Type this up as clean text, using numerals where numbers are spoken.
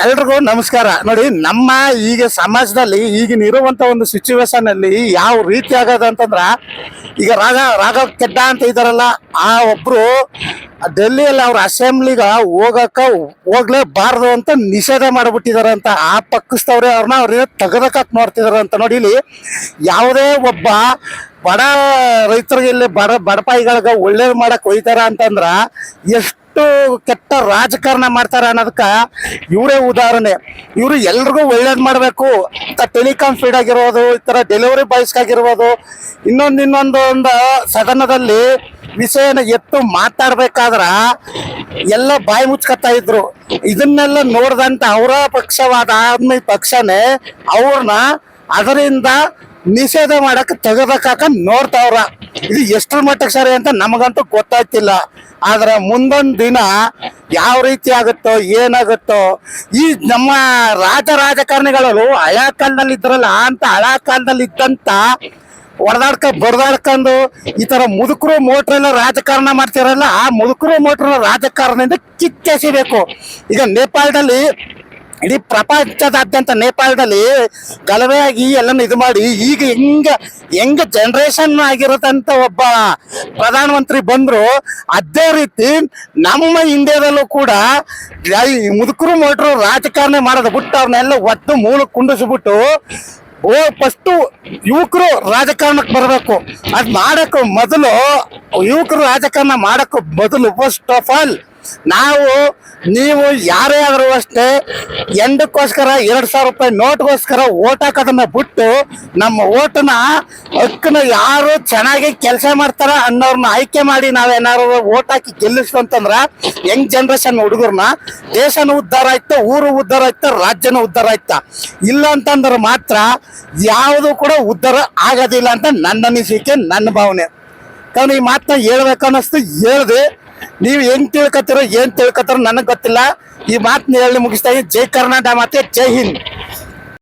ಎಲ್ರಿಗೂ ನಮಸ್ಕಾರ. ನೋಡಿ, ನಮ್ಮ ಈಗ ಸಮಾಜದಲ್ಲಿ ಈಗಿನ ಇರುವಂತ ಒಂದು ಸಿಚುವೇಶನ್ ಅಲ್ಲಿ ಯಾವ ರೀತಿ ಆಗದ ಅಂತಂದ್ರ, ಈಗ ರಾಘವ್ ಕೆಡ್ಡ ಅಂತ ಇದಾರಲ್ಲ, ಆ ಒಬ್ರು ಡೆಲ್ಲಿಯಲ್ಲಿ ಅವ್ರ ಅಸೆಂಬ್ಲಿಗ ಹೋಗ್ಲೇಬಾರ್ದು ಅಂತ ನಿಷೇಧ ಮಾಡಿಬಿಟ್ಟಿದಾರ ಅಂತ. ಆ ಪಕ್ಷದವ್ರೆ ಅವ್ರನ್ನ ತೆಗೆದಕ್ಕೆ ನೋಡ್ತಿದಾರ ಅಂತ. ನೋಡಿ, ಇಲ್ಲಿ ಯಾವುದೇ ಒಬ್ಬ ಬಡ ರೈತರಿಗೆ, ಇಲ್ಲಿ ಬಡಪಾಯಿಗಳಿಗೆ ಒಳ್ಳೇದು ಮಾಡಕ್ ಹೋಯ್ತಾರ ಅಂತಂದ್ರ ಎಷ್ಟು ಕೆಟ್ಟ ರಾಜಕಾರಣ ಮಾಡ್ತಾರ ಅನ್ನೋದಕ್ಕ ಇವರೇ ಉದಾಹರಣೆ. ಇವರು ಎಲ್ರಿಗೂ ಒಳ್ಳೇದ್ ಮಾಡ್ಬೇಕು ಅಂತ ಟೆಲಿಕಾಂ ಫೀಡ್ ಆಗಿರ್ಬೋದು, ಈ ತರ ಡೆಲಿವರಿ ಬಾಯ್ಸ್ ಆಗಿರ್ಬೋದು, ಇನ್ನೊಂದು ಸದನದಲ್ಲಿ ವಿಷಯನ ಎತ್ತು ಮಾತಾಡ್ಬೇಕಾದ್ರ ಎಲ್ಲ ಬಾಯಿ ಮುಚ್ಕತ್ತಾ ಇದ್ರು. ಇದನ್ನೆಲ್ಲ ನೋಡ್ದಂತ ಅವರ ಪಕ್ಷವಾದ ಆದ್ಮಿ ಪಕ್ಷನೇ ಅವ್ರನ್ನ ಅದರಿಂದ ನಿಷೇಧ ಮಾಡಕ್ ತೆಗೆದಕ್ಕಾಕ ನೋಡ್ತಾವ್ರ. ಇದು ಎಷ್ಟರ ಮಟ್ಟಕ್ಕೆ ಸರಿ ಅಂತ ನಮಗಂತೂ ಗೊತ್ತಾಗ್ತಿಲ್ಲ. ಆದ್ರೆ ಮುಂದೊಂದು ದಿನ ಯಾವ ರೀತಿ ಆಗುತ್ತೋ ಏನಾಗುತ್ತೋ, ಈ ನಮ್ಮ ರಾಜಕಾರಣಿಗಳು ಹಳೆ ಕಾಲದಲ್ಲಿ ಇದ್ರಲ್ಲ ಅಂತ ಹಳೆ ಕಾಲದಲ್ಲಿ ಇದ್ದಂತ ಬಡ್ದಾಡ್ಕೊಂಡು ಈ ತರ ಮುದುಕರು ಮೋಟ್ರೆಲ್ಲ ರಾಜಕಾರಣ ಮಾಡ್ತಿರಲ್ಲ, ಆ ಮುದುಕರು ಮೋಟ್ರ ರಾಜಕಾರಣದಿಂದ ಕಿತ್ತೆಸಿಬೇಕು. ಈಗ ನೇಪಾಳದಲ್ಲಿ, ಇಡೀ ಪ್ರಪಂಚದಾದ್ಯಂತ ನೇಪಾಳದಲ್ಲಿ ಗಲಭೆ ಆಗಿ ಎಲ್ಲನೂ ಇದು ಮಾಡಿ ಈಗ ಹೆಂಗ ಜನರೇಷನ್ ಆಗಿರತ್ತಂತ ಒಬ್ಬ ಪ್ರಧಾನಮಂತ್ರಿ ಬಂದ್ರು, ಅದೇ ರೀತಿ ನಮ್ಮ ಇಂಡಿಯಾದಲ್ಲೂ ಕೂಡ ಮುದುಕರು ಮೋಟ್ರು ರಾಜಕಾರಣ ಮಾಡೋದು ಬಿಟ್ಟು ಅವ್ರನ್ನೆಲ್ಲ ಒದ್ದು ಮೂಲಕ್ಕೆ ಕುಂಡಿಸ್ಬಿಟ್ಟು ಫಸ್ಟು ಯುವಕರು ರಾಜಕಾರಣಕ್ಕೆ ಬರಬೇಕು. ಅದು ಮಾಡಕ್ಕೂ ಮೊದಲು, ಯುವಕರು ರಾಜಕಾರಣ ಮಾಡಕ್ಕೂ ಮೊದಲು ಫಸ್ಟ್ ಆಫ್ ಆಲ್ ನೀವು ಯಾರೇ ಆದರೂ ಅಷ್ಟೇ, ಎಂಡಕ್ಕೋಸ್ಕರ 2,000 ರೂಪಾಯಿ ನೋಟ್ಗೋಸ್ಕರ ಓಟ್ ಹಾಕೋದನ್ನ ಬಿಟ್ಟು ನಮ್ಮ ಓಟನ್ನ ಹಕ್ಕನ್ನ ಯಾರು ಚೆನ್ನಾಗಿ ಕೆಲಸ ಮಾಡ್ತಾರ ಅನ್ನೋರ್ನ ಆಯ್ಕೆ ಮಾಡಿ ನಾವೇನಾದ್ರು ಓಟ್ ಹಾಕಿ ಗೆಲ್ಲಿಸ್ತಂತಂದ್ರ ಯಂಗ್ ಜನರೇಷನ್ ಹುಡುಗರ್ನ ದೇಶನೂ ಉದ್ಧಾರ ಆಯ್ತಾ, ಊರು ಉದ್ಧಾರ ಆಯ್ತಾ, ರಾಜ್ಯನೂ ಉದ್ಧಾರ ಆಯ್ತಾ. ಇಲ್ಲ ಅಂತಂದ್ರೆ ಮಾತ್ರ ಯಾವುದು ಕೂಡ ಉದ್ಧಾರ ಆಗೋದಿಲ್ಲ ಅಂತ ನನ್ನ ಅನಿಸಿಕೆ, ನನ್ನ ಭಾವನೆ. ಕಾರಣ ಈ ಮಾತನ್ನ ಹೇಳ್ಬೇಕನ್ನಿಸ್ತು, ಹೇಳ್ದೆ. ನೀವು ಹೆಂಗ್ ತಿಳ್ಕೊತಿರೋ ಏನ್ ತಿಳ್ಕೊತಾರೋ ನನಗೆ ಗೊತ್ತಿಲ್ಲ. ಈ ಮಾತನ್ನ ಹೇಳಿ ಮುಗಿಸ್ತಾ ಇದ್ದೀನಿ. ಜೈ ಕರ್ನಾಟಕ ಮಾತೆ, ಜೈ ಹಿಂದ್.